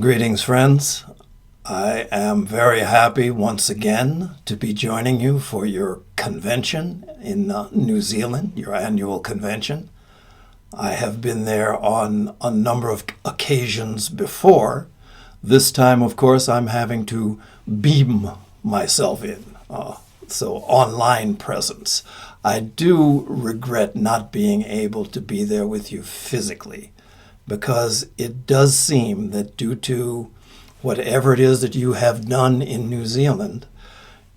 Greetings, friends. I am very happy once again to be joining you for your convention in New Zealand, your annual convention. I have been there on a number of occasions before. This time, of course, I'm having to beam myself in, so online presence. I do regret not being able to be there with you physically, because it does seem that due to whatever it is that you have done in New Zealand,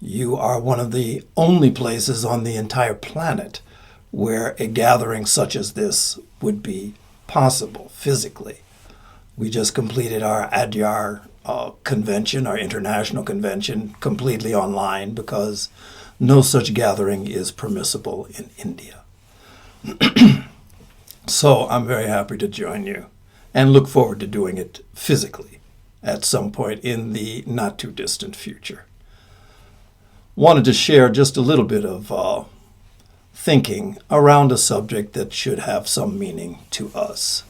you are one of the only places on the entire planet where a gathering such as this would be possible physically. We just completed our Adyar convention, our international convention, completely online because no such gathering is permissible in India. So I'm very happy to join you and look forward to doing it physically at some point in the not too distant future. Wanted to share just a little bit of thinking around a subject that should have some meaning to us.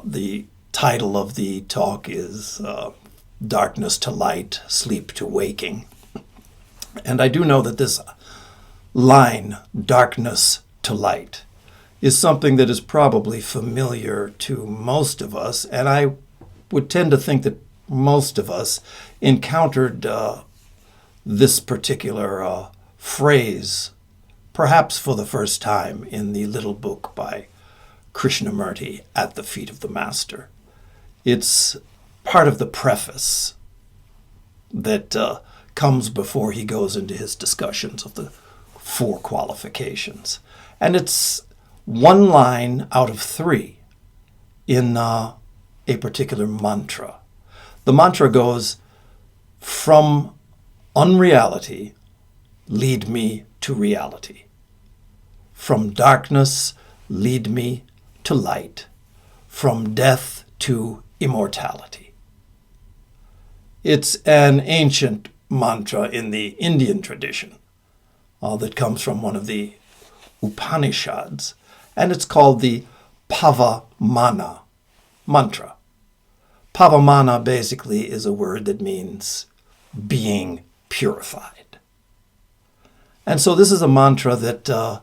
The title of the talk is Darkness to Light, Sleep to Waking. And I do know that this line, darkness to light, is something that is probably familiar to most of us, and I would tend to think that most of us encountered this particular phrase perhaps for the first time in the little book by Krishnamurti, At the Feet of the Master. It's part of the preface that comes before he goes into his discussions of the four qualifications. And it's one line out of three in a particular mantra. The mantra goes, from unreality, lead me to reality. From darkness, lead me to light. From death to immortality. It's an ancient mantra in the Indian tradition that comes from one of the Upanishads, and it's called the Pavamana mantra. Pavamana basically is a word that means being purified. And so this is a mantra that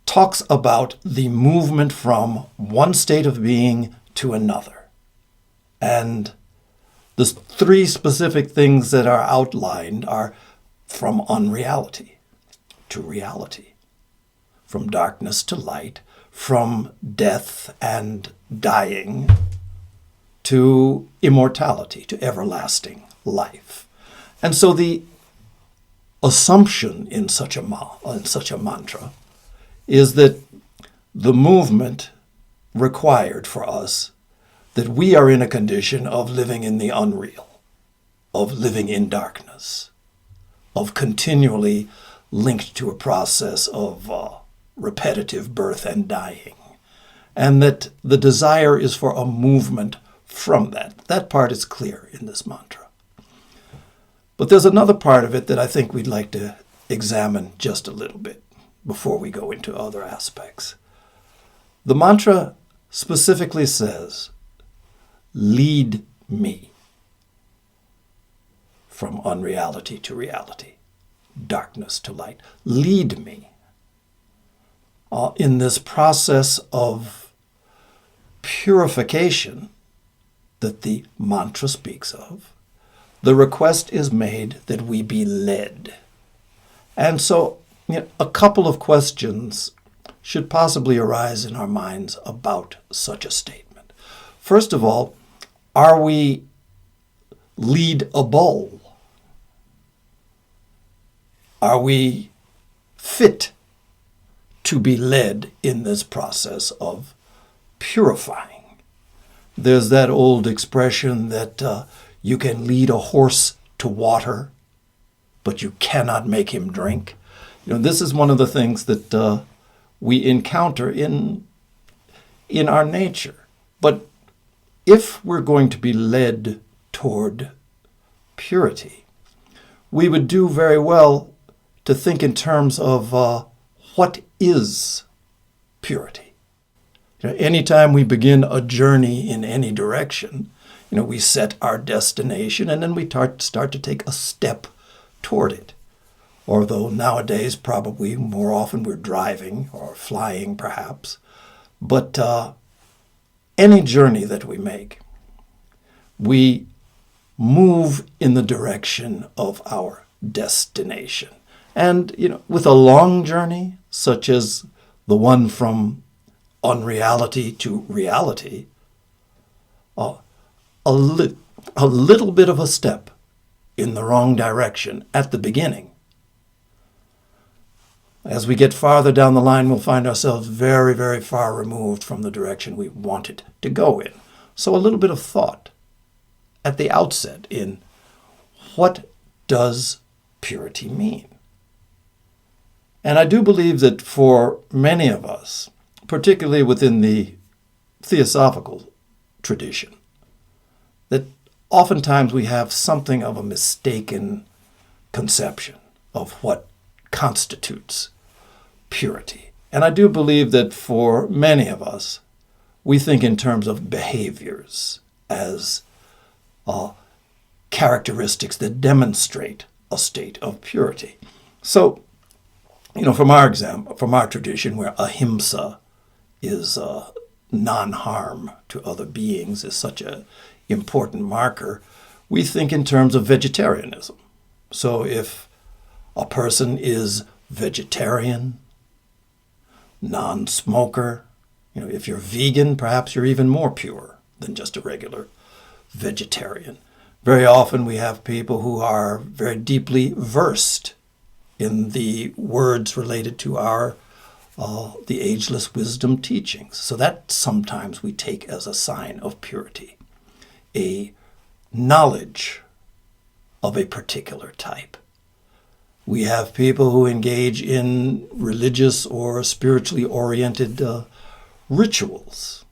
talks about the movement from one state of being to another. And the three specific things that are outlined are from unreality to reality, from darkness to light, from death and dying to immortality, to everlasting life. And so the assumption in such a mantra is that the movement required for us, that we are in a condition of living in the unreal, of living in darkness, of continually linked to a process of repetitive birth and dying, and that the desire is for a movement from that. That part is clear in this mantra. But there's another part of it that I think we'd like to examine just a little bit before we go into other aspects. The mantra specifically says, lead me from unreality to reality, darkness to light. Lead me in this process of purification that the mantra speaks of. The request is made that we be led. And so a couple of questions should possibly arise in our minds about such a statement. First of all, are we leadable? Are we fit to be led in this process of purifying? There's that old expression that you can lead a horse to water, but you cannot make him drink. This is one of the things that we encounter in our nature. But if we're going to be led toward purity, we would do very well to think in terms of what is purity. Anytime we begin a journey in any direction, We set our destination and then we start to take a step toward it. Although nowadays, probably more often we're driving or flying perhaps. But any journey that we make, we move in the direction of our destination. And, with a long journey, such as the one from unreality to reality, a little bit of a step in the wrong direction at the beginning. As we get farther down the line, we'll find ourselves very, very far removed from the direction we wanted to go in. So a little bit of thought at the outset in what does purity mean? And I do believe that for many of us, particularly within the theosophical tradition, that oftentimes we have something of a mistaken conception of what constitutes purity. And I do believe that for many of us, we think in terms of behaviors as characteristics that demonstrate a state of purity. So, from our tradition, where ahimsa is non-harm to other beings, is such an important marker, we think in terms of vegetarianism. So if a person is vegetarian, non-smoker, if you're vegan, perhaps you're even more pure than just a regular vegetarian. Very often we have people who are very deeply versed in the words related to the ageless wisdom teachings. So that sometimes we take as a sign of purity, a knowledge of a particular type. We have people who engage in religious or spiritually oriented rituals,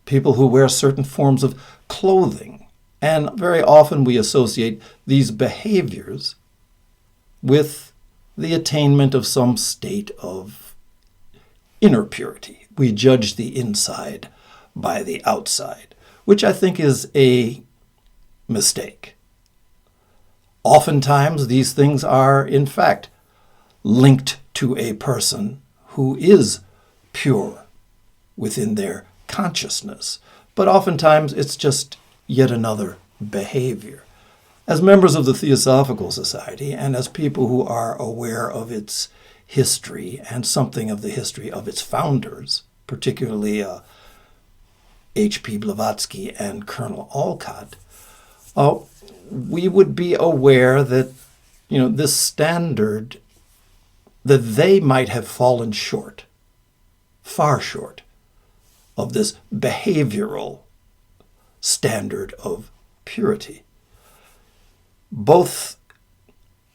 people who wear certain forms of clothing, and very often we associate these behaviors with the attainment of some state of inner purity. We judge the inside by the outside, which I think is a mistake. Oftentimes, these things are, in fact, linked to a person who is pure within their consciousness, but oftentimes it's just yet another behavior. As members of the Theosophical Society and as people who are aware of its history and something of the history of its founders, particularly H.P. Blavatsky and Colonel Olcott, we would be aware that, this standard, that they might have fallen short, far short, of this behavioral standard of purity. Both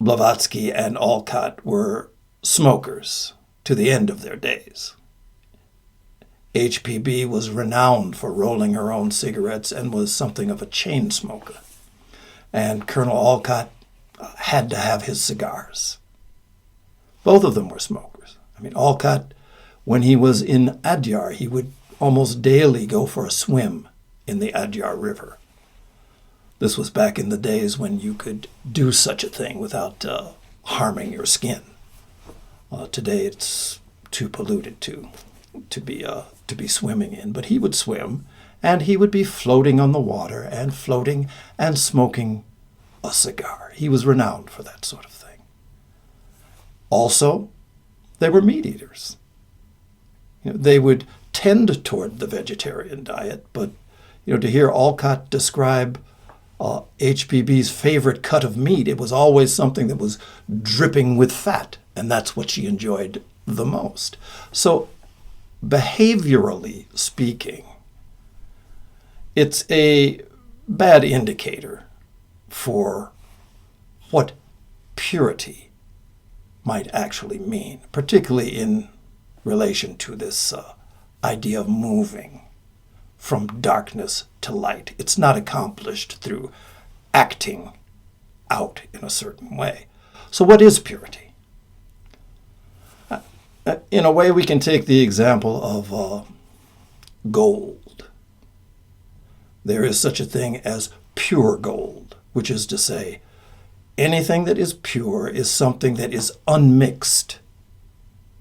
Blavatsky and Olcott were smokers to the end of their days. HPB was renowned for rolling her own cigarettes and was something of a chain smoker. And Colonel Olcott had to have his cigars. Both of them were smokers. Olcott, when he was in Adyar, he would almost daily go for a swim in the Adyar River. This was back in the days when you could do such a thing without harming your skin. Today it's too polluted to be swimming in. But he would swim, and he would be floating on the water and floating and smoking a cigar. He was renowned for that sort of thing. Also, they were meat eaters. They would tend toward the vegetarian diet, but to hear Olcott describe HPB's favorite cut of meat, it was always something that was dripping with fat, and that's what she enjoyed the most. So, behaviorally speaking, it's a bad indicator for what purity might actually mean, particularly in relation to this idea of moving from darkness to light. It's not accomplished through acting out in a certain way. So what is purity? In a way, we can take the example of gold. there is such a thing as pure gold, which is to say, anything that is pure is something that is unmixed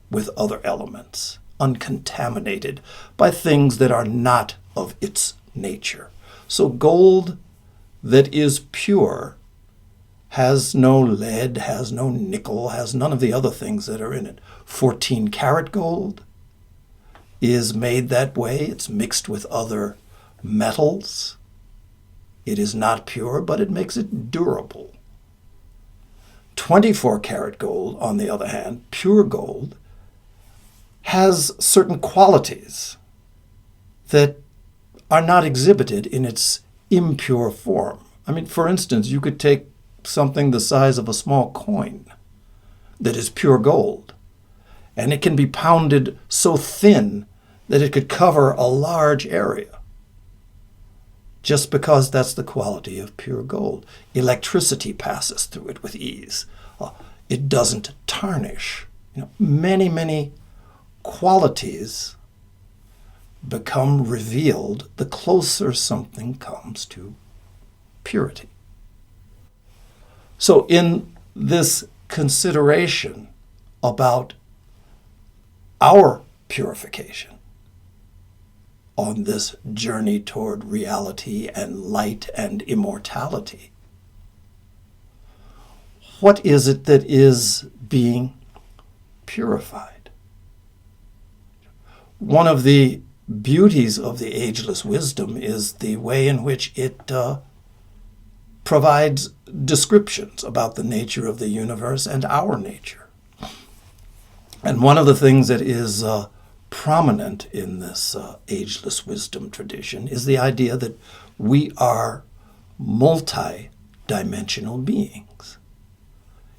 with other elements, uncontaminated by things that are not of its nature. So gold that is pure has no lead, has no nickel, has none of the other things that are in it. 14-karat gold is made that way. It's mixed with other metals. It is not pure, but it makes it durable. 24-karat gold, on the other hand, pure gold, has certain qualities that are not exhibited in its impure form. I mean, for instance, you could take something the size of a small coin that is pure gold, and it can be pounded so thin that it could cover a large area, just because that's the quality of pure gold. Electricity passes through it with ease. It doesn't tarnish. Many, many qualities become revealed the closer something comes to purity. So in this consideration about our purification on this journey toward reality and light and immortality, what is it that is being purified? One of the beauties of the ageless wisdom is the way in which it provides descriptions about the nature of the universe and our nature. And one of the things that is prominent in this ageless wisdom tradition is the idea that we are multi-dimensional beings.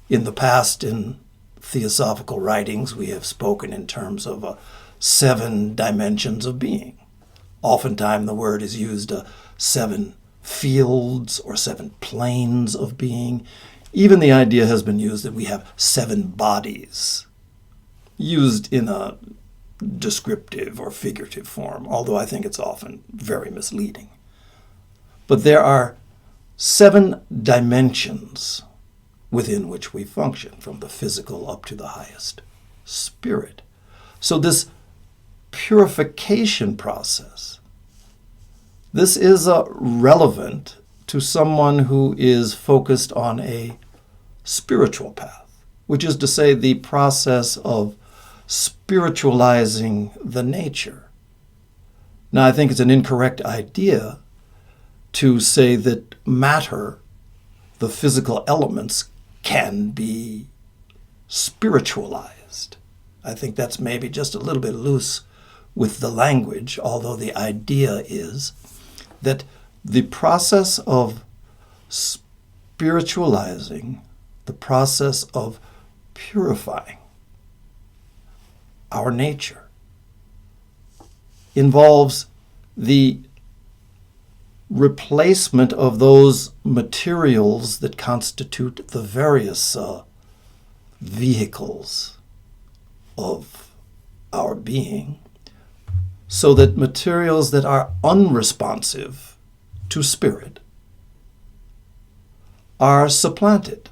In the past, in theosophical writings, we have spoken in terms of 7 dimensions of being. Oftentimes the word is used 7 fields or 7 planes of being. Even the idea has been used that we have 7 bodies, used in a descriptive or figurative form, although I think it's often very misleading. But there are 7 dimensions within which we function, from the physical up to the highest spirit. So this purification process, this is relevant to someone who is focused on a spiritual path, which is to say the process of spiritualizing the nature. Now, I think it's an incorrect idea to say that matter, the physical elements, can be spiritualized. I think that's maybe just a little bit loose with the language, although the idea is that the process of spiritualizing, the process of purifying our nature, involves the replacement of those materials that constitute the various vehicles of our being, so that materials that are unresponsive to spirit are supplanted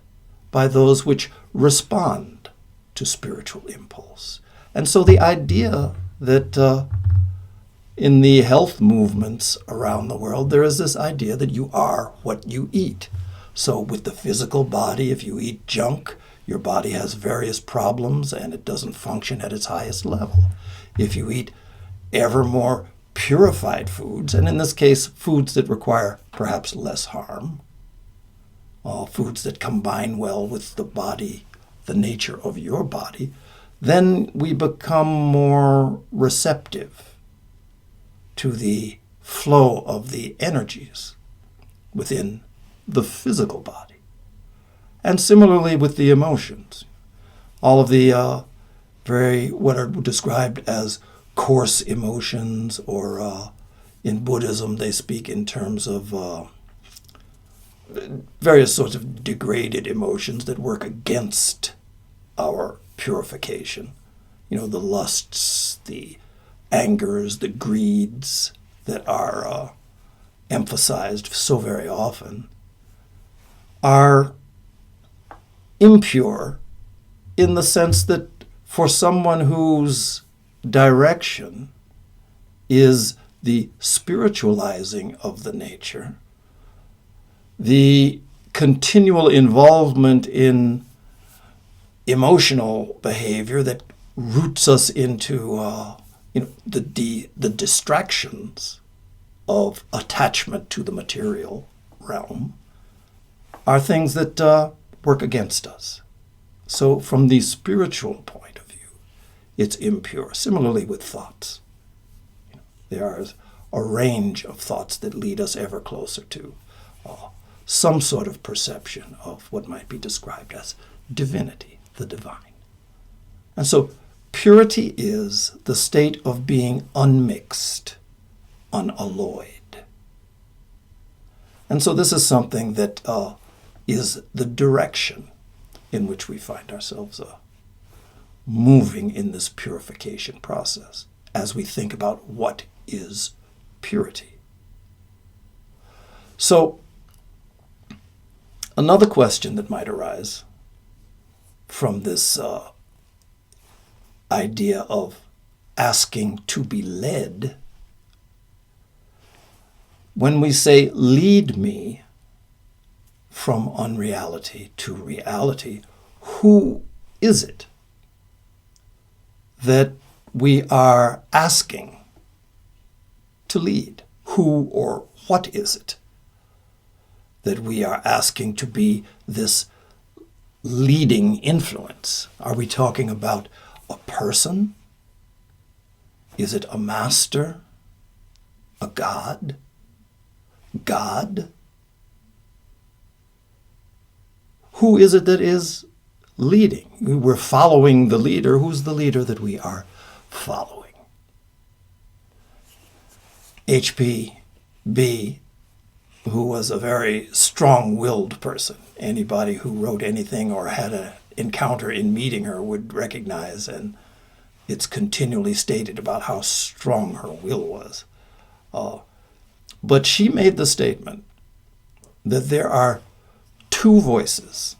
by those which respond to spiritual impulse. And so the idea that in the health movements around the world, there is this idea that you are what you eat. So with the physical body, if you eat junk, your body has various problems and it doesn't function at its highest level. If you eat ever more purified foods, and in this case, foods that require perhaps less harm, foods that combine well with the body, the nature of your body, then we become more receptive to the flow of the energies within the physical body. And similarly with the emotions. All of the what are described as coarse emotions, or in Buddhism they speak in terms of various sorts of degraded emotions that work against our purification. The lusts, the angers, the greeds that are emphasized so very often, are impure in the sense that for someone whose direction is the spiritualizing of the nature, the continual involvement in emotional behavior that roots us into the distractions of attachment to the material realm, are things that work against us. So from the spiritual point of view, it's impure. Similarly with thoughts. There is a range of thoughts that lead us ever closer to some sort of perception of what might be described as divinity, the divine. And so purity is the state of being unmixed, unalloyed. And so this is something that is the direction in which we find ourselves moving in this purification process as we think about what is purity. So, another question that might arise from this idea of asking to be led, when we say, lead me from unreality to reality, who is it that we are asking to lead? Who or what is it that we are asking to be this leading influence? Are we talking about a person? Is it a master? A god? God? Who is it that is leading? We're following the leader. Who's the leader that we are following? H.P.B., who was a very strong-willed person, anybody who wrote anything or had an encounter in meeting her would recognize, and it's continually stated about how strong her will was. But she made the statement that there are two voices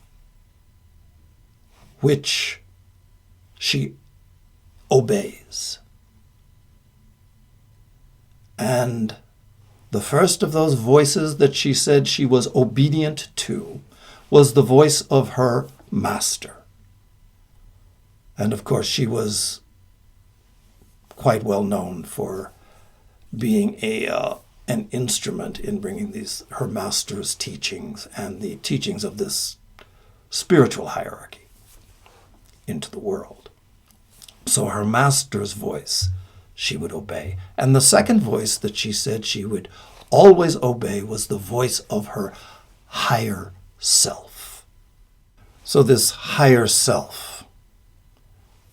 which she obeys. And the first of those voices that she said she was obedient to was the voice of her master. And of course, she was quite well known for being an instrument in bringing her master's teachings and the teachings of this spiritual hierarchy into the world. So her master's voice she would obey. And the second voice that she said she would always obey was the voice of her higher self. So this higher self,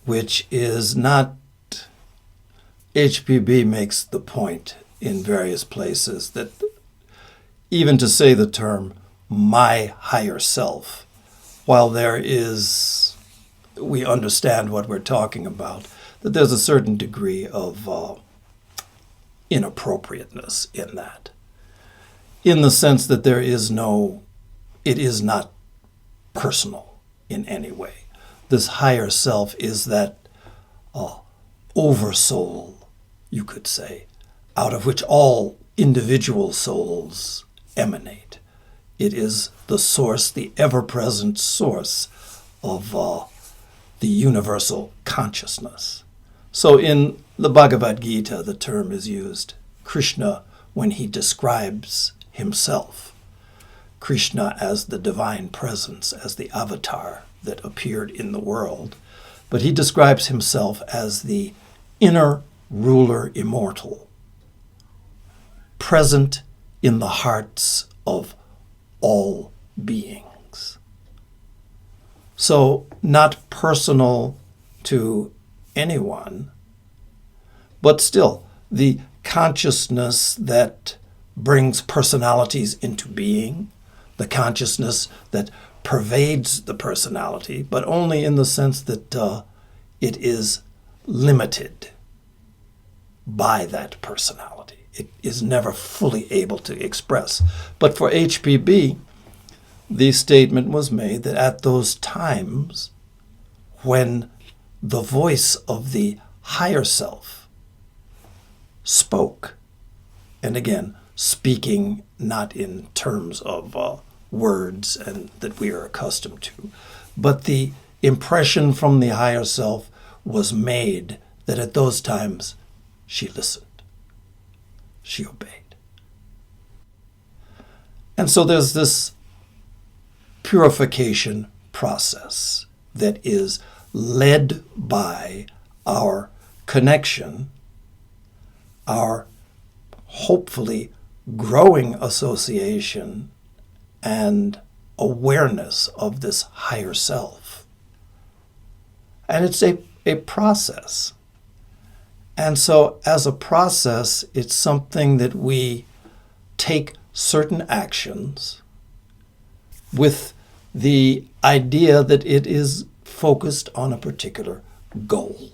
which is not, HPB makes the point in various places that even to say the term my higher self, while we understand what we're talking about, that there's a certain degree of inappropriateness in that, in the sense that it is not personal in any way. This higher self is that oversoul, you could say, out of which all individual souls emanate. It is the source, the ever-present source of the universal consciousness. So in the Bhagavad Gita, the term is used, Krishna, when he describes himself, Krishna as the divine presence, as the avatar that appeared in the world, but he describes himself as the inner ruler immortal, present in the hearts of all beings. So not personal to anyone, but still the consciousness that brings personalities into being, the consciousness that pervades the personality, but only in the sense that it is limited by that personality. it is never fully able to express. But for HPB, the statement was made that at those times when the voice of the higher self spoke, and again, speaking not in terms of words and that we are accustomed to, but the impression from the higher self was made that at those times she listened, she obeyed. And so there's this purification process that is led by our connection, our hopefully growing association and awareness of this higher self. And it's a process. And so as a process, it's something that we take certain actions with the idea that it is focused on a particular goal.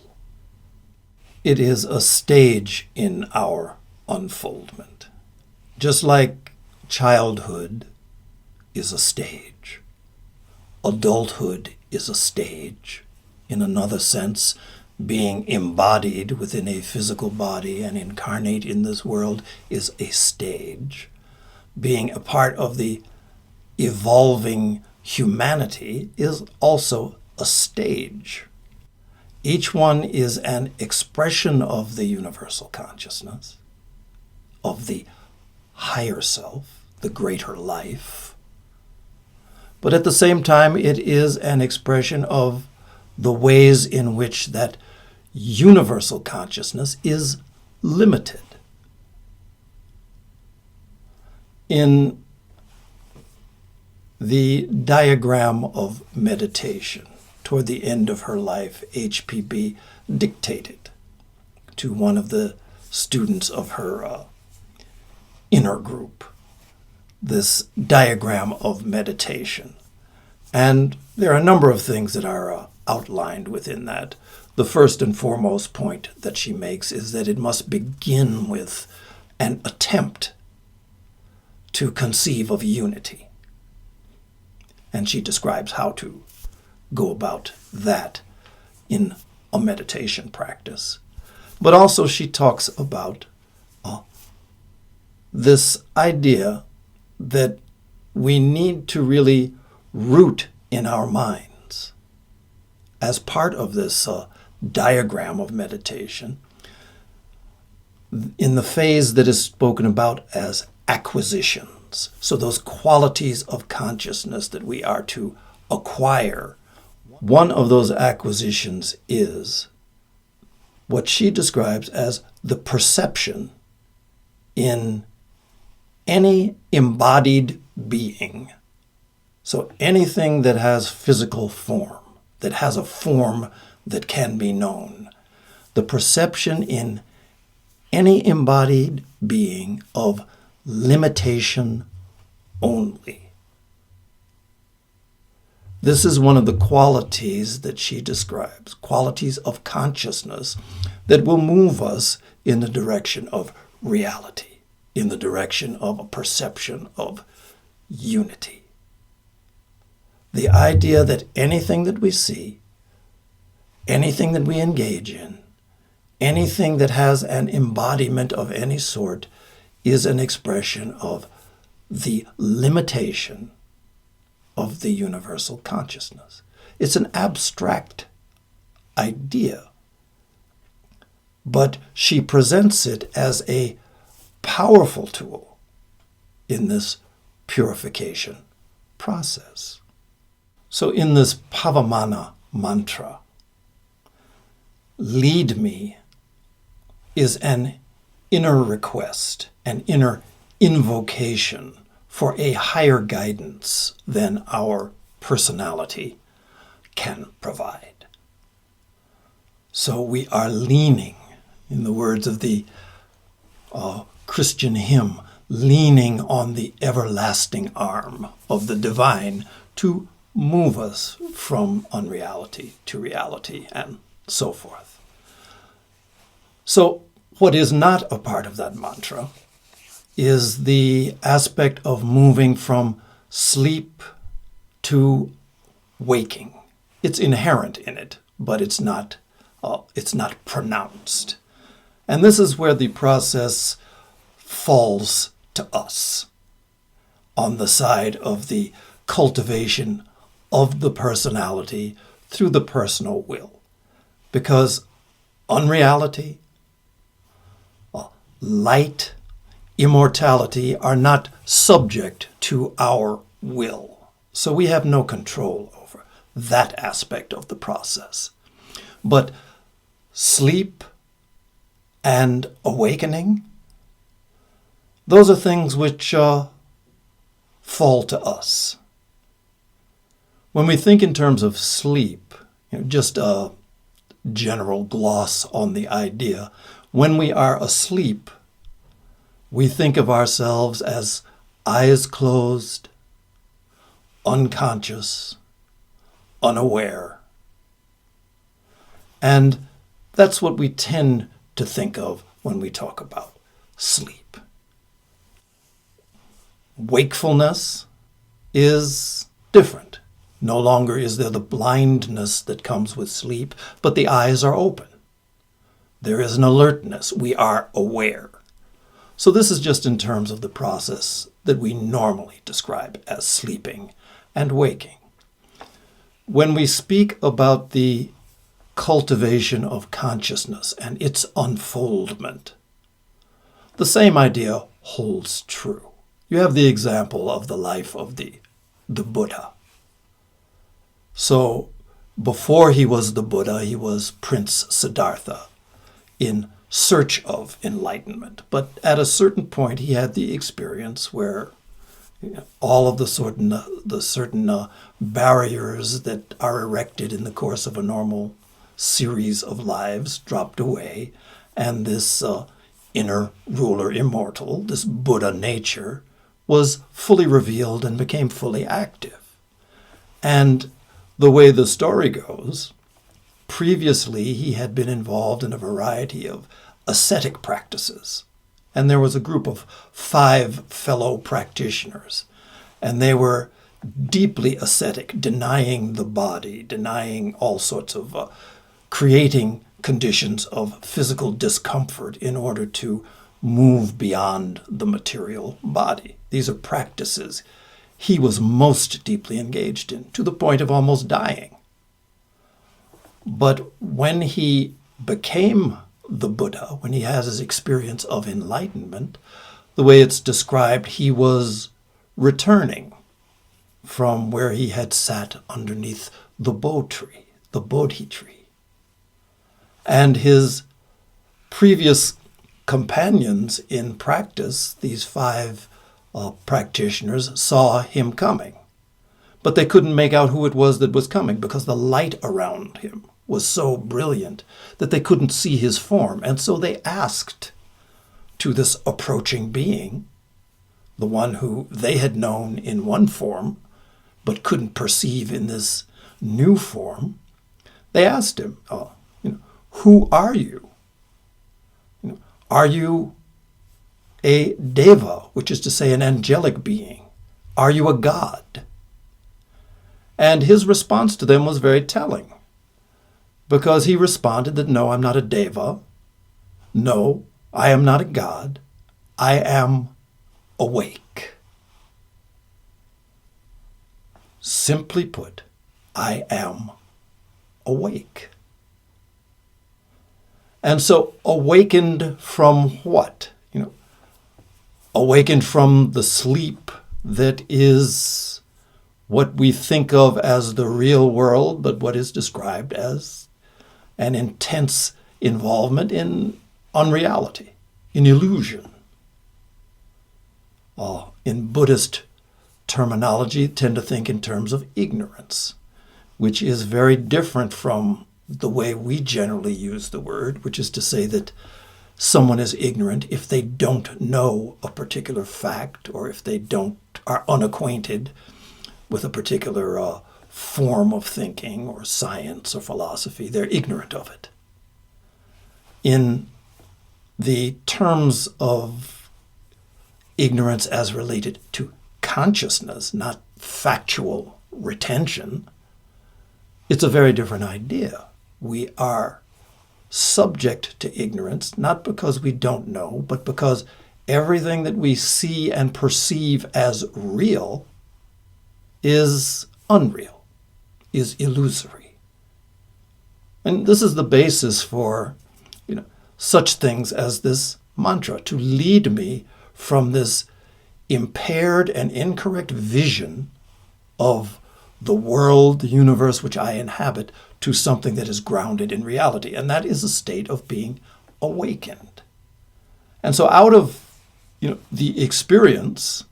It is a stage in our unfoldment. Just like childhood is a stage, adulthood is a stage. In another sense, being embodied within a physical body and incarnate in this world is a stage. Being a part of the evolving humanity is also a stage. Each one is an expression of the universal consciousness, of the higher self, the greater life. But at the same time, it is an expression of the ways in which that universal consciousness is limited. In the diagram of meditation, toward the end of her life, HPB dictated to one of the students of her inner group this diagram of meditation. And there are a number of things that are outlined within that. The first and foremost point that she makes is that it must begin with an attempt to conceive of unity. And she describes how to go about that in a meditation practice. But also she talks about this idea that we need to really root in our minds as part of this diagram of meditation in the phase that is spoken about as acquisitions. So those qualities of consciousness that we are to acquire. One of those acquisitions is what she describes as the perception in any embodied being. So anything that has physical form, that has a form that can be known. The perception in any embodied being of limitation only. This is one of the qualities that she describes, qualities of consciousness that will move us in the direction of reality, in the direction of a perception of unity. The idea that anything that we see, anything that we engage in, anything that has an embodiment of any sort is an expression of the limitation of the universal consciousness. It's an abstract idea, but she presents it as a powerful tool in this purification process. So in this Pavamana mantra, lead me is an inner request, an inner invocation for a higher guidance than our personality can provide. So we are leaning, in the words of the Christian hymn, leaning on the everlasting arm of the divine to move us from unreality to reality and so forth. So What is not a part of that mantra is the aspect of moving from sleep to waking. It's inherent in it, but it's not pronounced. And this is where the process falls to us, on the side of the cultivation of the personality through the personal will. Because unreality, light, immortality are not subject to our will. So we have no control over that aspect of the process. But sleep and awakening, those are things which fall to us. When we think in terms of sleep, just a general gloss on the idea, when we are asleep, we think of ourselves as eyes closed, unconscious, unaware. And that's what we tend to think of when we talk about sleep. Wakefulness is different. No longer is there the blindness that comes with sleep, but the eyes are open. There is an alertness. We are aware. So this is just in terms of the process that we normally describe as sleeping and waking. When we speak about the cultivation of consciousness and its unfoldment, the same idea holds true. You have the example of the life of the Buddha. So before he was the Buddha, he was Prince Siddhartha in search of enlightenment. But at a certain point, he had the experience where all of the certain barriers that are erected in the course of a normal series of lives dropped away, and this inner ruler immortal, this Buddha nature, was fully revealed and became fully active. And the way the story goes, previously he had been involved in a variety of ascetic practices. And there was a group of 5 fellow practitioners, and they were deeply ascetic, denying the body, denying all sorts of, creating conditions of physical discomfort in order to move beyond the material body. These are practices he was most deeply engaged in, to the point of almost dying. But when he became the Buddha, when he has his experience of enlightenment, the way it's described, he was returning from where he had sat underneath the Bo tree, the Bodhi tree. And his previous companions in practice, these 5 practitioners, saw him coming. But they couldn't make out who it was that was coming because the light around him was so brilliant that they couldn't see his form. And so they asked to this approaching being, the one who they had known in one form but couldn't perceive in this new form, they asked him, who are you? Are you a deva, which is to say an angelic being? Are you a god? And his response to them was very telling, because he responded that, no, I'm not a deva. No, I am not a god. I am awake. Simply put, I am awake. And so awakened from what? Awakened from the sleep that is what we think of as the real world, but what is described as an intense involvement in unreality, in illusion. In Buddhist terminology, tend to think in terms of ignorance, which is very different from the way we generally use the word, which is to say that someone is ignorant if they don't know a particular fact, or if they are unacquainted with a particular form of thinking or science or philosophy. They're ignorant of it. In the terms of ignorance as related to consciousness, not factual retention, it's a very different idea. We are subject to ignorance, not because we don't know, but because everything that we see and perceive as real is unreal, is illusory. And this is the basis for, such things as this mantra, to lead me from this impaired and incorrect vision of the world, the universe which I inhabit, to something that is grounded in reality. And that is a state of being awakened. And so out of the experience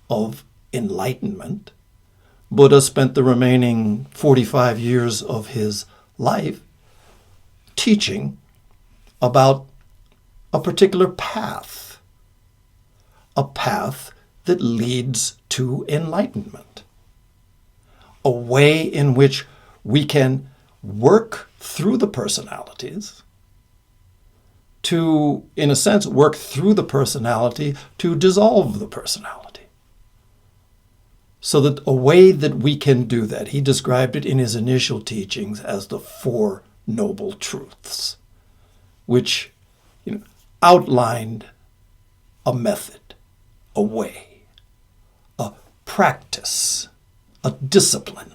of enlightenment, Buddha spent the remaining 45 years of his life teaching about a particular path, a path that leads to enlightenment, a way in which we can work through the personalities to, in a sense, work through the personality to dissolve the personality. So that a way that we can do that, he described it in his initial teachings as the Four Noble Truths, which outlined a method, a way, a practice, a discipline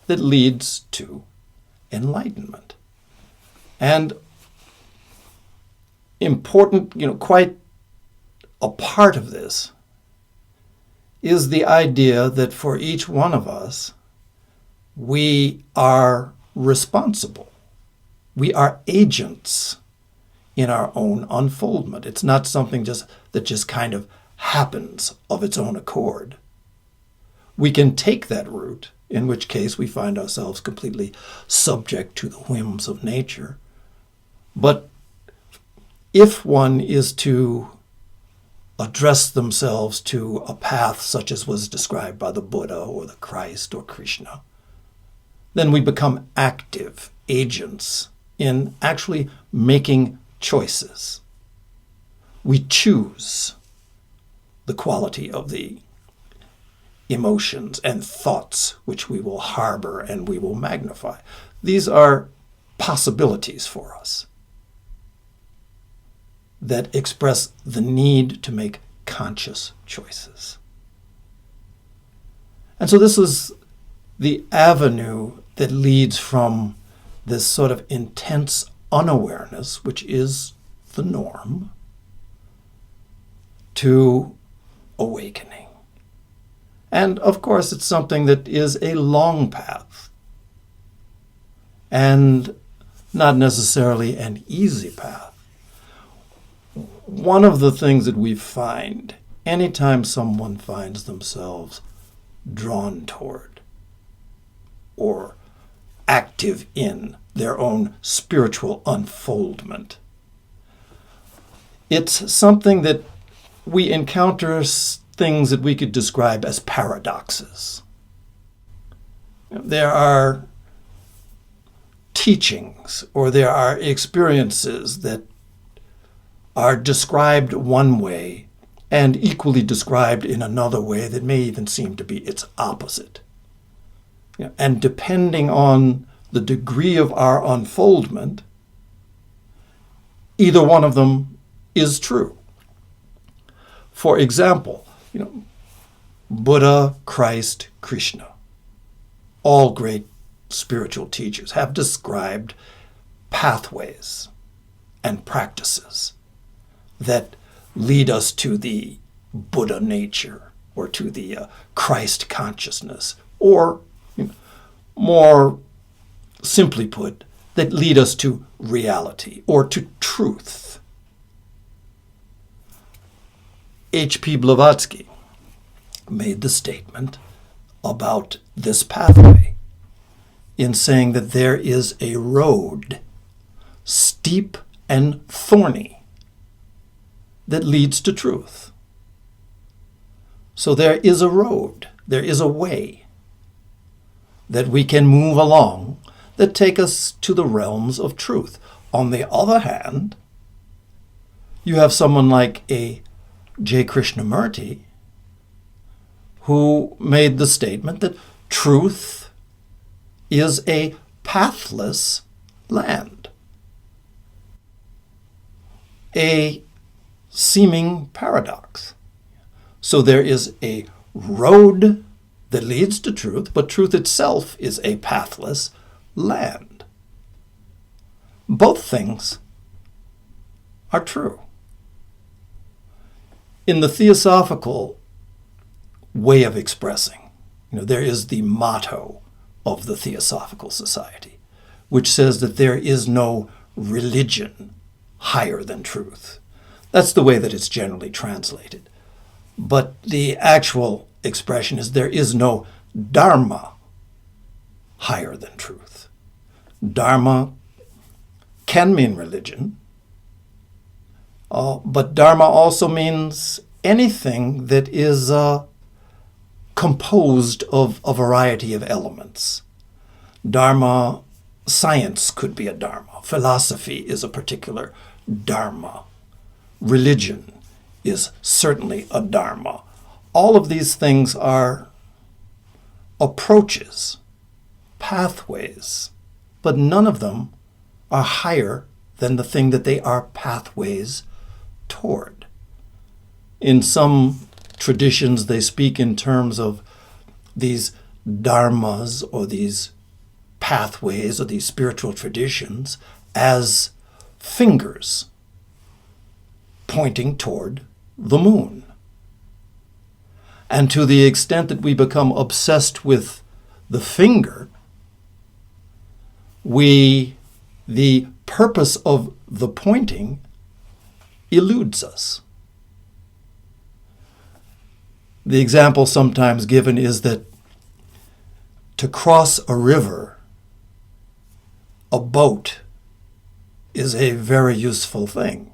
that leads to enlightenment. And important, quite a part of this is the idea that for each one of us, we are responsible. We are agents in our own unfoldment. It's not something that just kind of happens of its own accord. We can take that route, in which case we find ourselves completely subject to the whims of nature. But if one is to address themselves to a path such as was described by the Buddha or the Christ or Krishna, then we become active agents in actually making choices. We choose the quality of the emotions and thoughts which we will harbor and we will magnify. These are possibilities for us that express the need to make conscious choices. And so this is the avenue that leads from this sort of intense unawareness, which is the norm, to awakening. And of course, it's something that is a long path and not necessarily an easy path. One of the things that we find anytime someone finds themselves drawn toward or active in their own spiritual unfoldment, it's something that we encounter things that we could describe as paradoxes. There are teachings or there are experiences that are described one way and equally described in another way that may even seem to be its opposite. And depending on the degree of our unfoldment, either one of them is true. For example, Buddha, Christ, Krishna, all great spiritual teachers have described pathways and practices that lead us to the Buddha nature or to the Christ consciousness, or more simply put, that lead us to reality or to truth. H.P. Blavatsky made the statement about this pathway in saying that there is a road, steep and thorny, that leads to truth. So there is a road, there is a way that we can move along that take us to the realms of truth. On the other hand, You have someone like a J. Krishnamurti, who made the statement that truth is a pathless land. A seeming paradox. So there is a road that leads to truth, but truth itself is a pathless land. Both things are true. In the theosophical way of expressing, there is the motto of the Theosophical Society, which says that there is no religion higher than truth. That's the way that it's generally translated. But the actual expression is there is no dharma higher than truth. Dharma can mean religion, but dharma also means anything that is composed of a variety of elements. Dharma, science could be a dharma. Philosophy is a particular dharma. Religion is certainly a dharma. All of these things are approaches, pathways, but none of them are higher than the thing that they are pathways toward. In some traditions, they speak in terms of these dharmas or these pathways or these spiritual traditions as fingers pointing toward the moon. And to the extent that we become obsessed with the finger, the purpose of the pointing eludes us. The example sometimes given is that to cross a river, a boat is a very useful thing.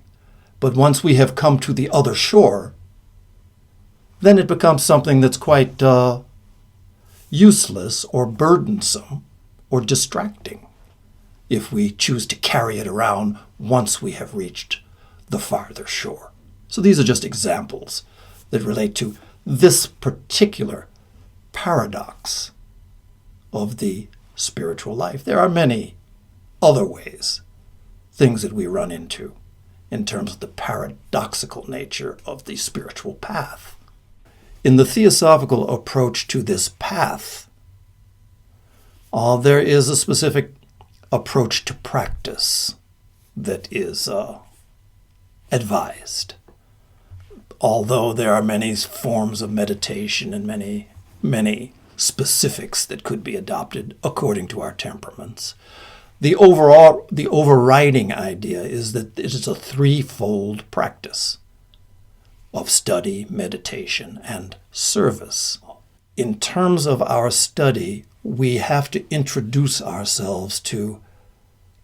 But once we have come to the other shore, then it becomes something that's quite useless or burdensome or distracting if we choose to carry it around once we have reached the farther shore. So these are just examples that relate to this particular paradox of the spiritual life. There are many other ways, things that we run into in terms of the paradoxical nature of the spiritual path. In the theosophical approach to this path, there is a specific approach to practice that is advised. Although there are many forms of meditation and many specifics that could be adopted according to our temperaments, the overriding idea is that it is a threefold practice of study, meditation, and service. In terms of our study, we have to introduce ourselves to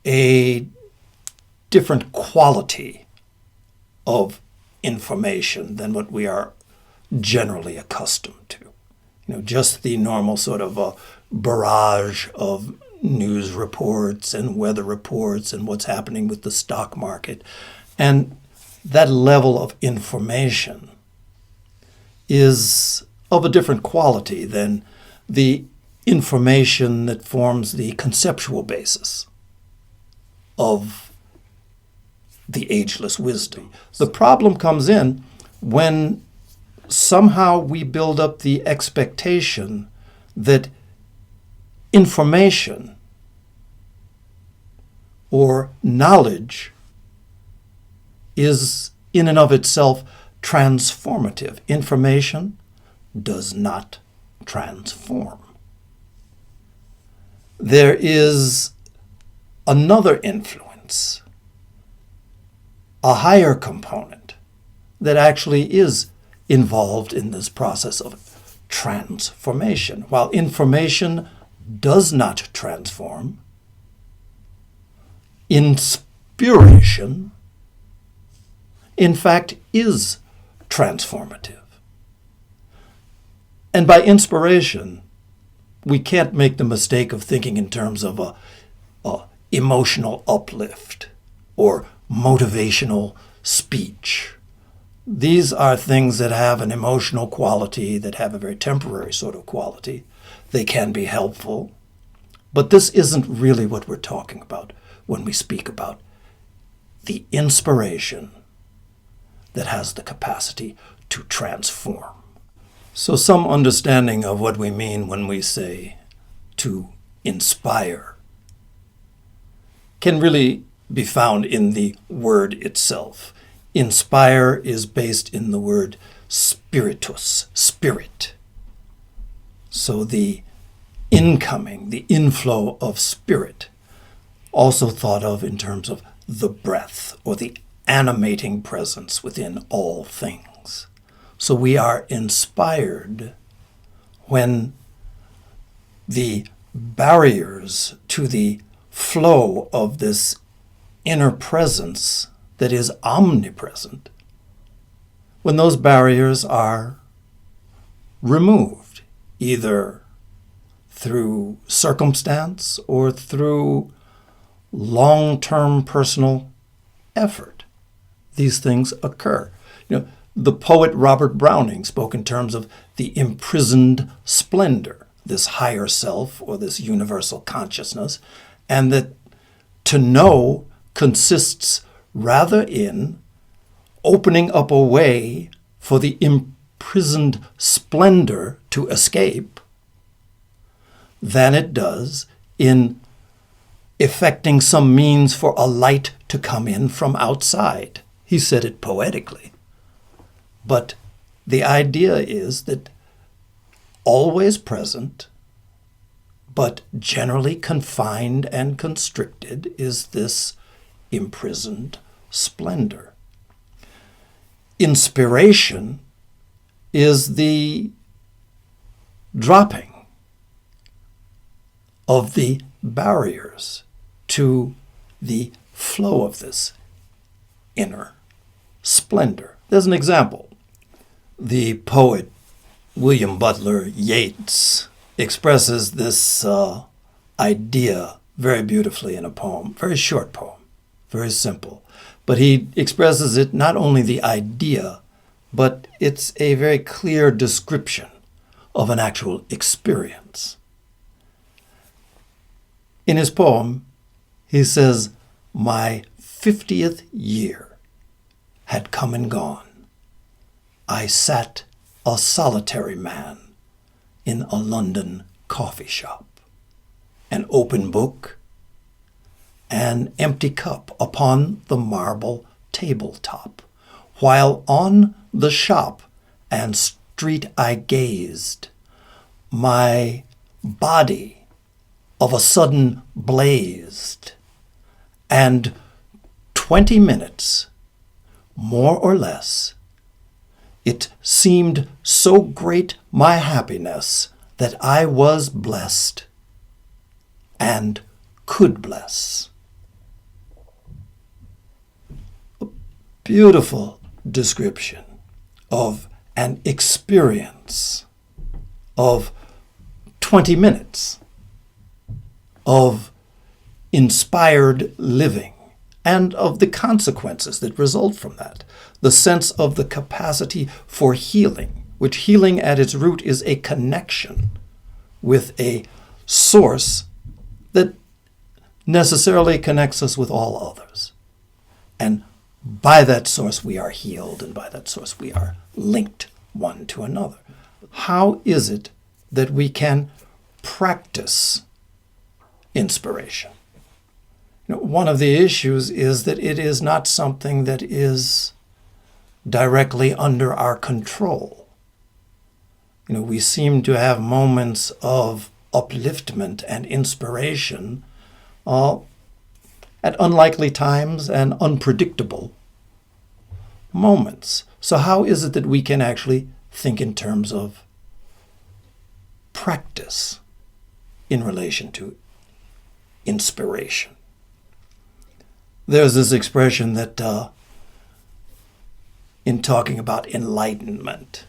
a different quality of information than what we are generally accustomed to. Just the normal sort of a barrage of news reports and weather reports and what's happening with the stock market. And that level of information is of a different quality than the information that forms the conceptual basis of the ageless wisdom. The problem comes in when somehow we build up the expectation that information or knowledge is in and of itself transformative. Information does not transform. There is another influence, a higher component that actually is involved in this process of transformation. While information does not transform, inspiration, in fact, is transformative. And by inspiration, we can't make the mistake of thinking in terms of a emotional uplift or motivational speech. These are things that have an emotional quality, that have a very temporary sort of quality. They can be helpful, but this isn't really what we're talking about when we speak about the inspiration that has the capacity to transform. So some understanding of what we mean when we say to inspire can really be found in the word itself. Inspire is based in the word spiritus, spirit. So the incoming, the inflow of spirit, also thought of in terms of the breath or the animating presence within all things. So we are inspired when the barriers to the flow of this inner presence that is omnipresent, when those barriers are removed, either through circumstance or through long-term personal effort. These things occur. The poet Robert Browning spoke in terms of the imprisoned splendor, this higher self or this universal consciousness, and that to know consists rather in opening up a way for the imprisoned splendor to escape than it does in effecting some means for a light to come in from outside. He said it poetically. But the idea is that always present, but generally confined and constricted, is this imprisoned splendor. Inspiration is the dropping of the barriers to the flow of this inner splendor. There's an example. The poet William Butler Yeats expresses this idea very beautifully in a poem, very short poem, very simple. But he expresses it not only the idea, but it's a very clear description of an actual experience. In his poem, he says, "My 50th year had come and gone. I sat a solitary man in a London coffee shop, an open book, an empty cup upon the marble tabletop, while on the shop and street I gazed. My body of a sudden blazed, and 20 minutes, more or less, it seemed so great my happiness that I was blessed and could bless." A beautiful description of an experience of 20 minutes of inspired living and of the consequences that result from that. The sense of the capacity for healing, which healing at its root is a connection with a source that necessarily connects us with all others. And by that source we are healed, and by that source we are linked one to another. How is it that we can practice inspiration? One of the issues is that it is not something that is directly under our control. We seem to have moments of upliftment and inspiration at unlikely times and unpredictable moments. So how is it that we can actually think in terms of practice in relation to inspiration? There's this expression that in talking about enlightenment,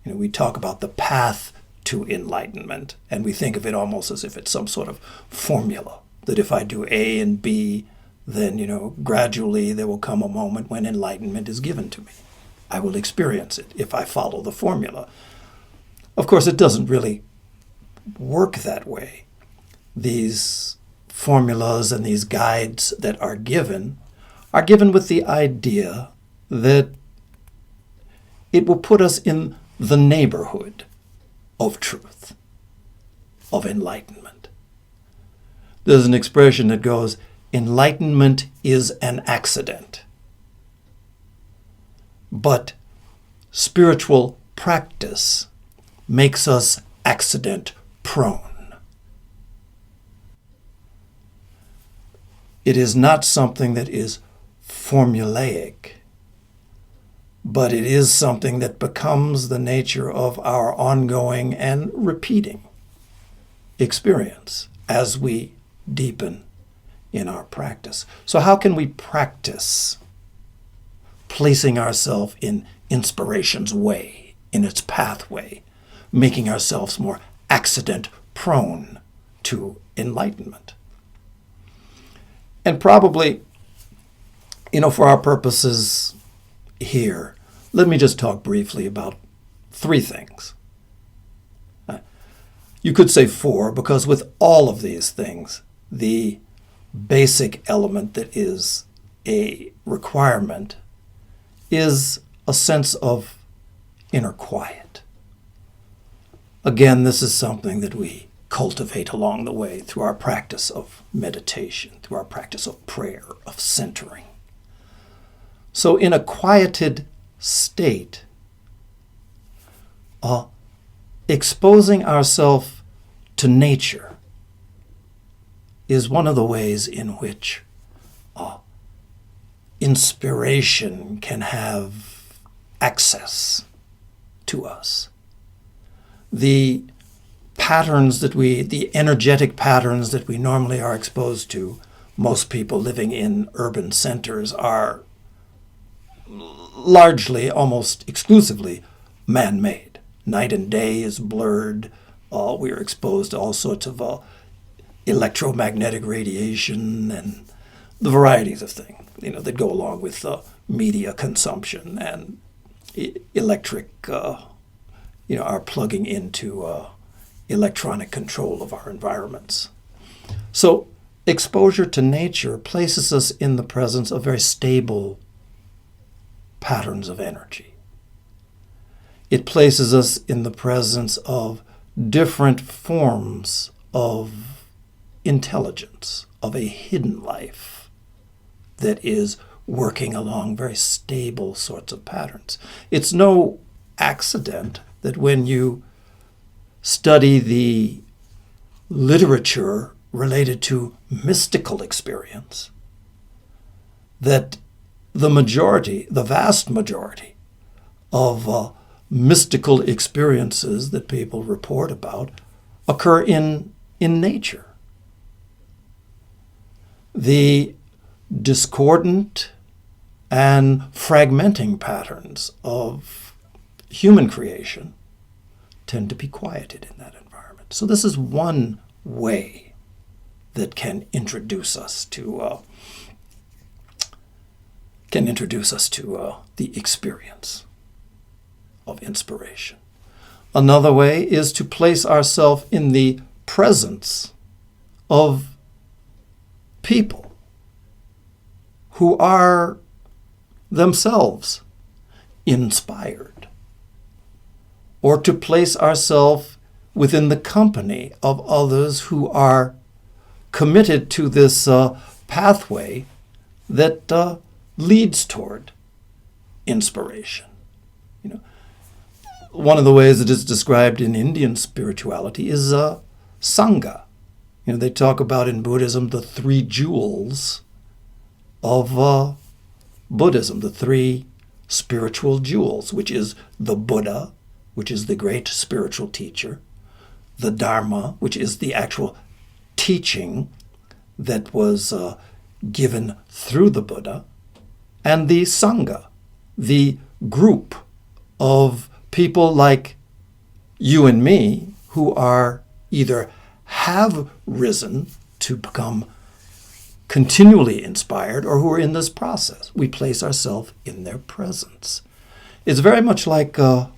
we talk about the path to enlightenment, and we think of it almost as if it's some sort of formula, that if I do A and B, then, gradually there will come a moment when enlightenment is given to me. I will experience it if I follow the formula. Of course, it doesn't really work that way. These formulas and these guides that are given with the idea that it will put us in the neighborhood of truth, of enlightenment. There's an expression that goes, enlightenment is an accident. But spiritual practice makes us accident prone. It is not something that is formulaic, but it is something that becomes the nature of our ongoing and repeating experience as we deepen in our practice. So how can we practice placing ourselves in inspiration's way, in its pathway, making ourselves more accident prone to enlightenment? And probably, for our purposes here, let me just talk briefly about 3 things. You could say 4, because with all of these things, the basic element that is a requirement is a sense of inner quiet. Again, this is something that we cultivate along the way through our practice of meditation, through our practice of prayer, of centering. So in a quieted state, exposing ourselves to nature is one of the ways in which inspiration can have access to us. The energetic patterns that we normally are exposed to, most people living in urban centers, are largely, almost exclusively, man-made. Night and day is blurred. We are exposed to all sorts of electromagnetic radiation and the varieties of things, that go along with media consumption and electric, our plugging into electronic control of our environments. So exposure to nature places us in the presence of very stable patterns of energy. It places us in the presence of different forms of intelligence, of a hidden life that is working along very stable sorts of patterns. It's no accident that when you study the literature related to mystical experience, that the vast majority of mystical experiences that people report about occur in nature. The discordant and fragmenting patterns of human creation tend to be quieted in that environment. So this is one way that can introduce us to the experience of inspiration. Another way is to place ourselves in the presence of people who are themselves inspired, or to place ourselves within the company of others who are committed to this pathway that leads toward inspiration. One of the ways it is described in Indian spirituality is Sangha. They talk about in Buddhism the 3 jewels of Buddhism, the 3 spiritual jewels, which is the Buddha, which is the great spiritual teacher, the Dharma, which is the actual teaching that was given through the Buddha, and the Sangha, the group of people like you and me who are either have risen to become continually inspired or who are in this process. We place ourselves in their presence. It's very much like a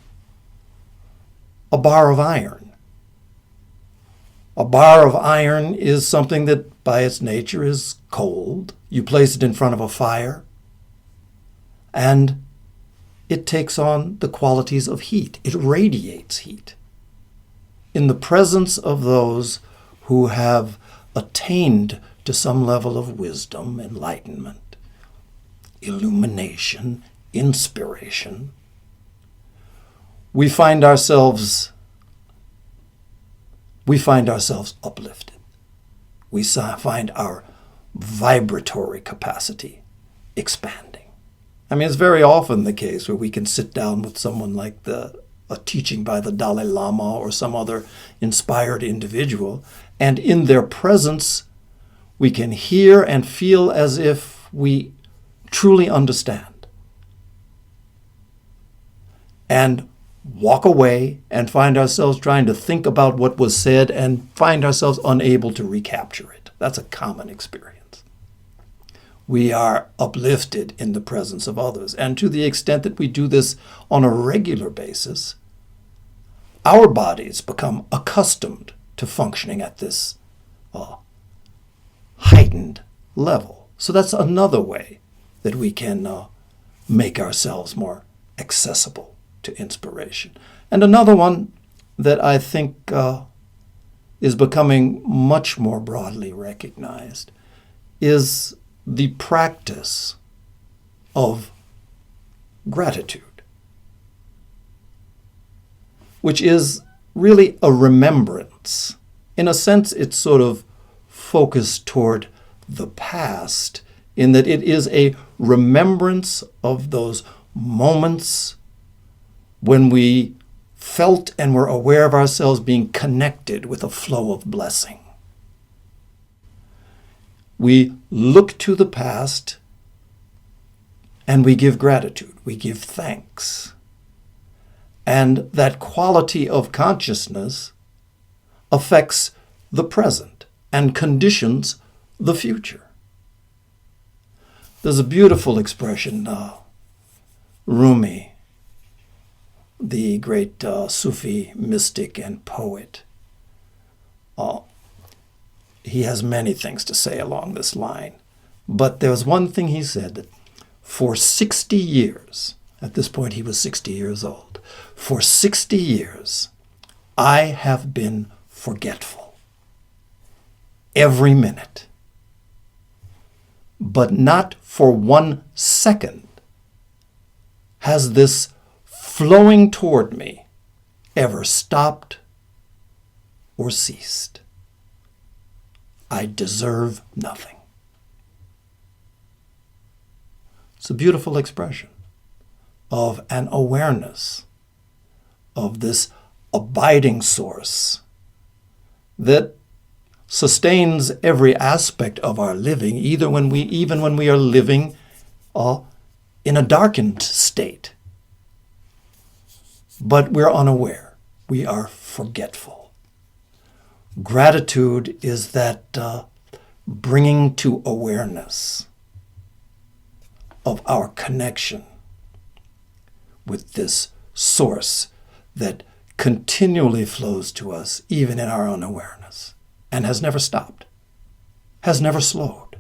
bar of iron. A bar of iron is something that by its nature is cold. You place it in front of a fire and it takes on the qualities of heat. It radiates heat. In the presence of those who have attained to some level of wisdom, enlightenment, illumination, inspiration, we find ourselves uplifted. We find our vibratory capacity expanding. I mean, it's very often the case where we can sit down with someone like a teaching by the Dalai Lama or some other inspired individual, and in their presence, we can hear and feel as if we truly understand. And walk away and find ourselves trying to think about what was said and find ourselves unable to recapture it. That's a common experience. We are uplifted in the presence of others. And to the extent that we do this on a regular basis, our bodies become accustomed to functioning at this heightened level. So that's another way that we can make ourselves more accessible to inspiration. And another one that I think is becoming much more broadly recognized is the practice of gratitude, which is really a remembrance. In a sense, it's sort of focused toward the past, in that it is a remembrance of those moments when we felt and were aware of ourselves being connected with a flow of blessing. We look to the past and we give gratitude, we give thanks. And that quality of consciousness affects the present and conditions the future. There's a beautiful expression, Rumi, the great Sufi mystic and poet. He has many things to say along this line, but there was one thing he said, that for 60 years, at this point he was 60 years old, for 60 years, I have been forgetful every minute, but not for 1 second has this flowing toward me ever stopped or ceased. I deserve nothing. It's a beautiful expression of an awareness of this abiding source that sustains every aspect of our living, even when we are living in a darkened state. But we're unaware. We are forgetful. Gratitude is that bringing to awareness of our connection with this source that continually flows to us even in our unawareness and has never stopped, has never slowed.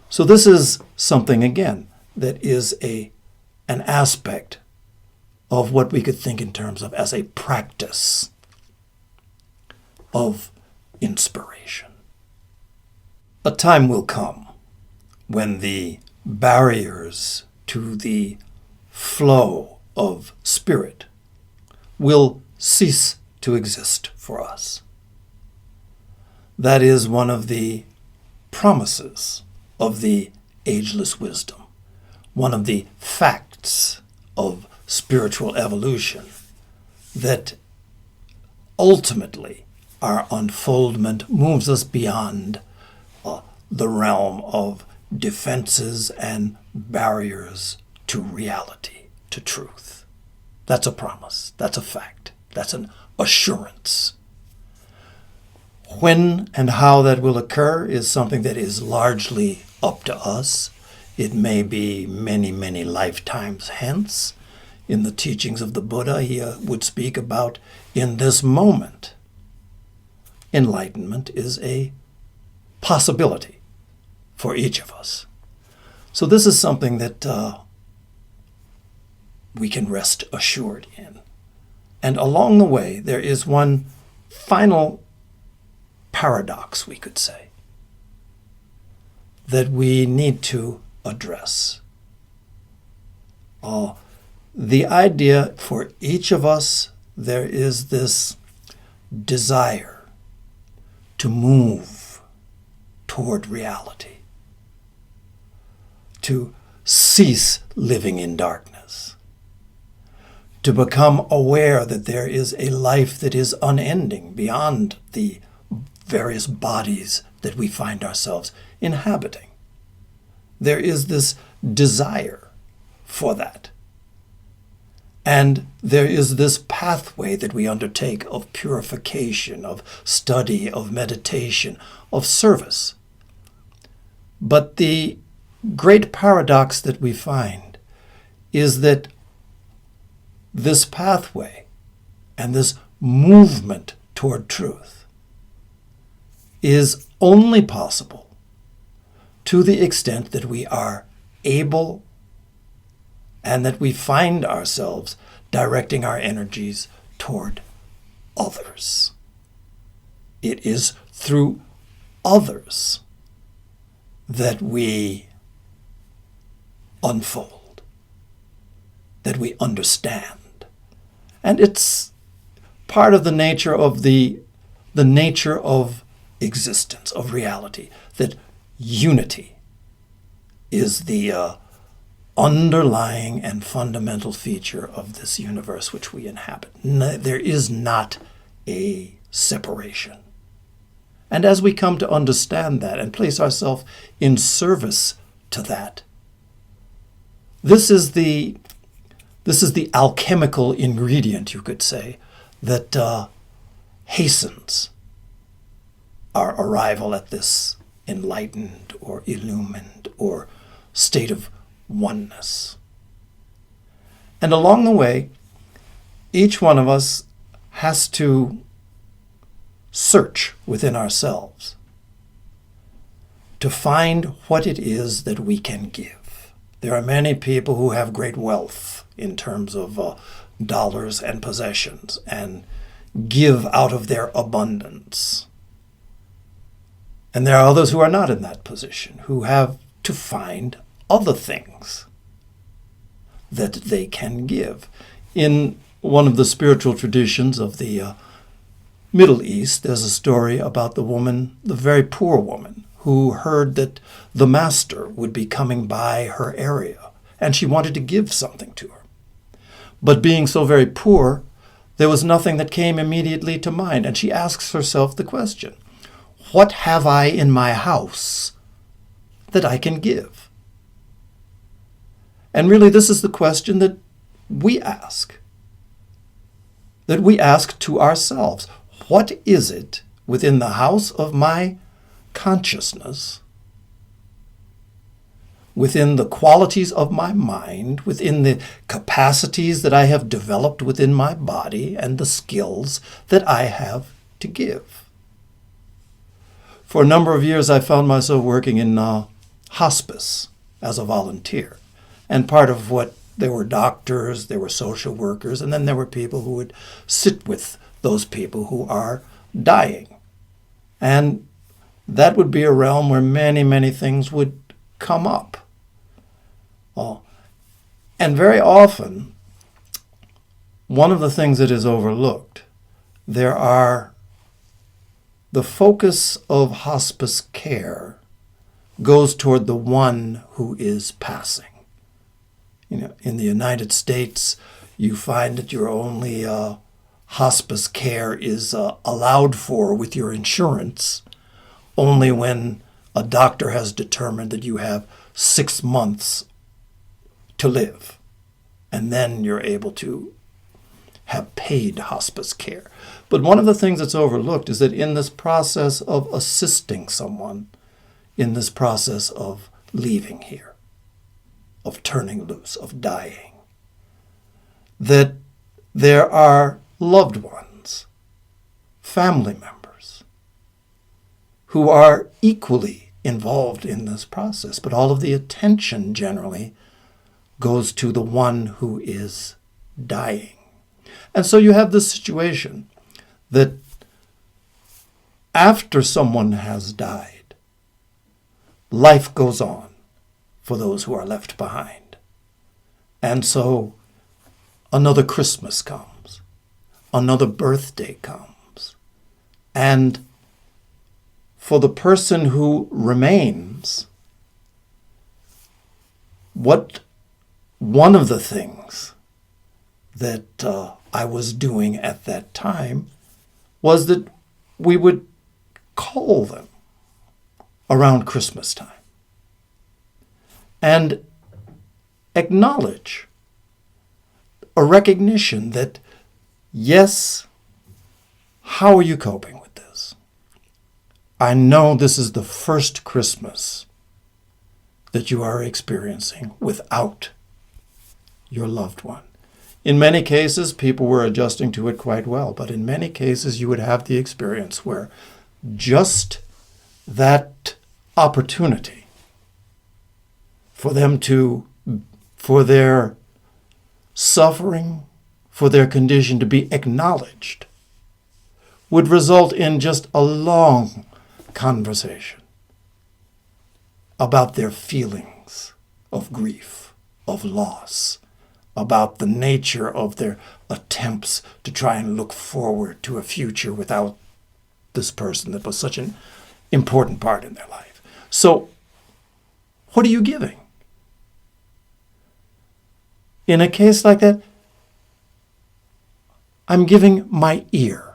So this is something, again, that is an aspect of what we could think in terms of as a practice of inspiration. A time will come when the barriers to the flow of spirit will cease to exist for us. That is one of the promises of the ageless wisdom, one of the facts of spiritual evolution, that ultimately our unfoldment moves us beyond the realm of defenses and barriers to reality, to truth. That's a promise. That's a fact. That's an assurance. When and how that will occur is something that is largely up to us. It may be many, many lifetimes hence. In the teachings of the Buddha, he would speak about in this moment. Enlightenment is a possibility for each of us. So this is something that we can rest assured in. And along the way, there is one final paradox, we could say, that we need to address. The idea for each of us, there is this desire to move toward reality, to cease living in darkness, to become aware that there is a life that is unending beyond the various bodies that we find ourselves inhabiting. There is this desire for that. And there is this pathway that we undertake of purification, of study, of meditation, of service. But the great paradox that we find is that this pathway and this movement toward truth is only possible to the extent that we are able and that we find ourselves directing our energies toward others. It is through others that we unfold, that we understand. And it's part of the nature of the nature of existence, of reality, that unity is the underlying and fundamental feature of this universe which we inhabit. There is not a separation. And as we come to understand that and place ourselves in service to that, this is the alchemical ingredient, you could say, that hastens our arrival at this enlightened or illumined or state of oneness. And along the way, each one of us has to search within ourselves to find what it is that we can give. There are many people who have great wealth in terms of dollars and possessions and give out of their abundance. And there are others who are not in that position, who have to find other things that they can give. In one of the spiritual traditions of the Middle East, there's a story about the woman, the very poor woman, who heard that the master would be coming by her area, and she wanted to give something to her. But being so very poor, there was nothing that came immediately to mind, and she asks herself the question, what have I in my house that I can give? And really, this is the question that we ask to ourselves. What is it within the house of my consciousness, within the qualities of my mind, within the capacities that I have developed within my body, and the skills that I have to give? For a number of years, I found myself working in hospice as a volunteer. And part of what, there were doctors, there were social workers, and then there were people who would sit with those people who are dying. And that would be a realm where many, many things would come up. And very often, one of the things that is overlooked, the focus of hospice care goes toward the one who is passing. In the United States, you find that your only hospice care is allowed for with your insurance only when a doctor has determined that you have 6 months to live. And then you're able to have paid hospice care. But one of the things that's overlooked is that in this process of assisting someone, in this process of leaving here, of turning loose, of dying, that there are loved ones, family members, who are equally involved in this process, but all of the attention generally goes to the one who is dying. And so you have this situation that after someone has died, life goes on for those who are left behind. And so another Christmas comes, another birthday comes, and for the person who remains, one of the things that I was doing at that time was that we would call them around Christmas time and acknowledge a recognition that, yes, how are you coping with this? I know this is the first Christmas that you are experiencing without your loved one. In many cases, people were adjusting to it quite well, but in many cases, you would have the experience where just that opportunity for them for their suffering, for their condition to be acknowledged, would result in just a long conversation about their feelings of grief, of loss, about the nature of their attempts to try and look forward to a future without this person that was such an important part in their life. So, what are you giving? In a case like that, I'm giving my ear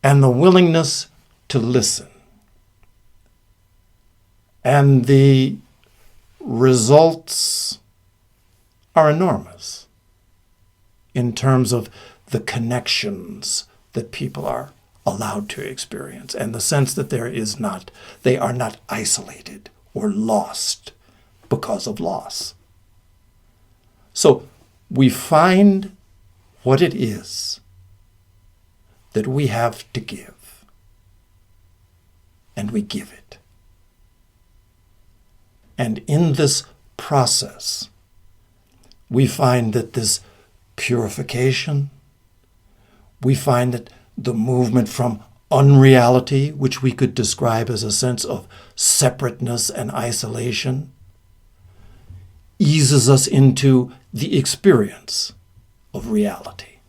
and the willingness to listen. And the results are enormous in terms of the connections that people are allowed to experience and the sense that they are not isolated or lost because of loss. So we find what it is that we have to give, and we give it. And in this process, we find that this purification, we find that the movement from unreality, which we could describe as a sense of separateness and isolation, eases us into the experience of reality,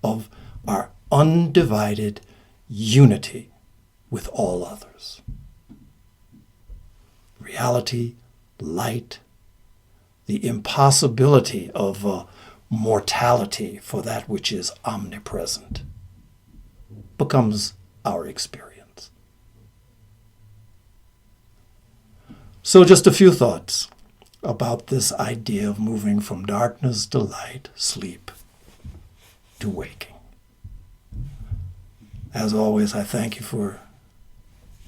of our undivided unity with all others. Reality, light, the impossibility of mortality for that which is omnipresent becomes our experience. So just a few thoughts about this idea of moving from darkness to light, sleep to waking. As always, I thank you for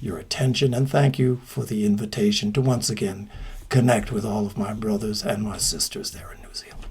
your attention, and thank you for the invitation to once again connect with all of my brothers and my sisters there in New Zealand.